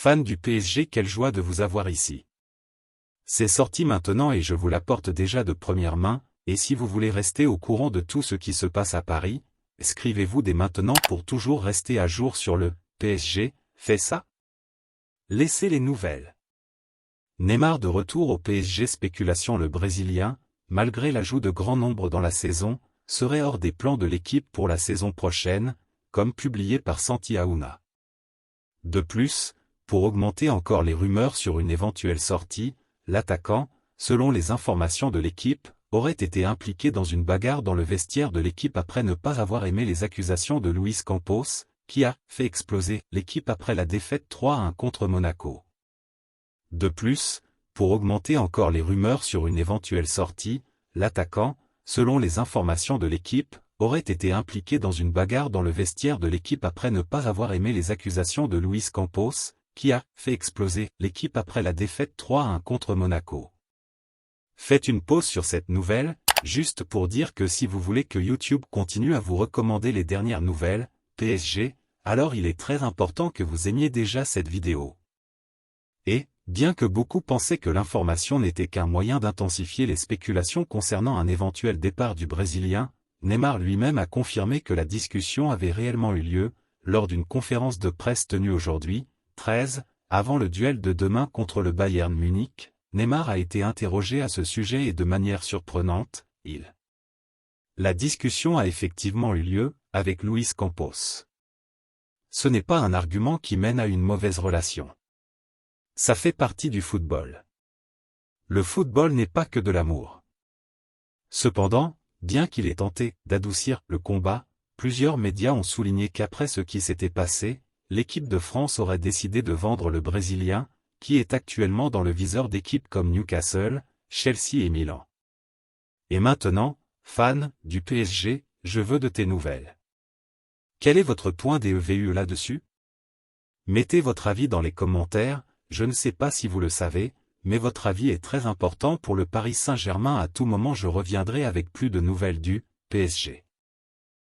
Fan du PSG, quelle joie de vous avoir ici. C'est sorti maintenant et je vous l'apporte déjà de première main, et si vous voulez rester au courant de tout ce qui se passe à Paris, inscrivez-vous dès maintenant pour toujours rester à jour sur le PSG, faites ça. Laissez les nouvelles. Neymar de retour au PSG. Spéculation: le Brésilien, malgré l'ajout de grand nombre dans la saison, serait hors des plans de l'équipe pour la saison prochaine, comme publié par Santi Auna. De plus, pour augmenter encore les rumeurs sur une éventuelle sortie, l'attaquant, selon les informations de l'équipe, aurait été impliqué dans une bagarre dans le vestiaire de l'équipe après ne pas avoir aimé les accusations de Luis Campos, qui a fait exploser l'équipe après la défaite 3-1 contre Monaco. De plus, pour augmenter encore les rumeurs sur une éventuelle sortie, l'attaquant, selon les informations de l'équipe, aurait été impliqué dans une bagarre dans le vestiaire de l'équipe après ne pas avoir aimé les accusations de Luis Campos, qui a fait exploser l'équipe après la défaite 3-1 contre Monaco. Faites une pause sur cette nouvelle, juste pour dire que si vous voulez que YouTube continue à vous recommander les dernières nouvelles, PSG, alors il est très important que vous aimiez déjà cette vidéo. Et, bien que beaucoup pensaient que l'information n'était qu'un moyen d'intensifier les spéculations concernant un éventuel départ du Brésilien, Neymar lui-même a confirmé que la discussion avait réellement eu lieu, lors d'une conférence de presse tenue aujourd'hui, 13, avant le duel de demain contre le Bayern Munich. Neymar a été interrogé à ce sujet et de manière surprenante, La discussion a effectivement eu lieu, avec Luis Campos. Ce n'est pas un argument qui mène à une mauvaise relation. Ça fait partie du football. Le football n'est pas que de l'amour. Cependant, bien qu'il ait tenté d'adoucir le combat, plusieurs médias ont souligné qu'après ce qui s'était passé, l'équipe de France aurait décidé de vendre le Brésilien, qui est actuellement dans le viseur d'équipes comme Newcastle, Chelsea et Milan. Et maintenant, fan du PSG, je veux de tes nouvelles. Quel est votre point de vue là-dessus? Mettez votre avis dans les commentaires. Je ne sais pas si vous le savez, mais votre avis est très important pour le Paris Saint-Germain. À tout moment je reviendrai avec plus de nouvelles du PSG.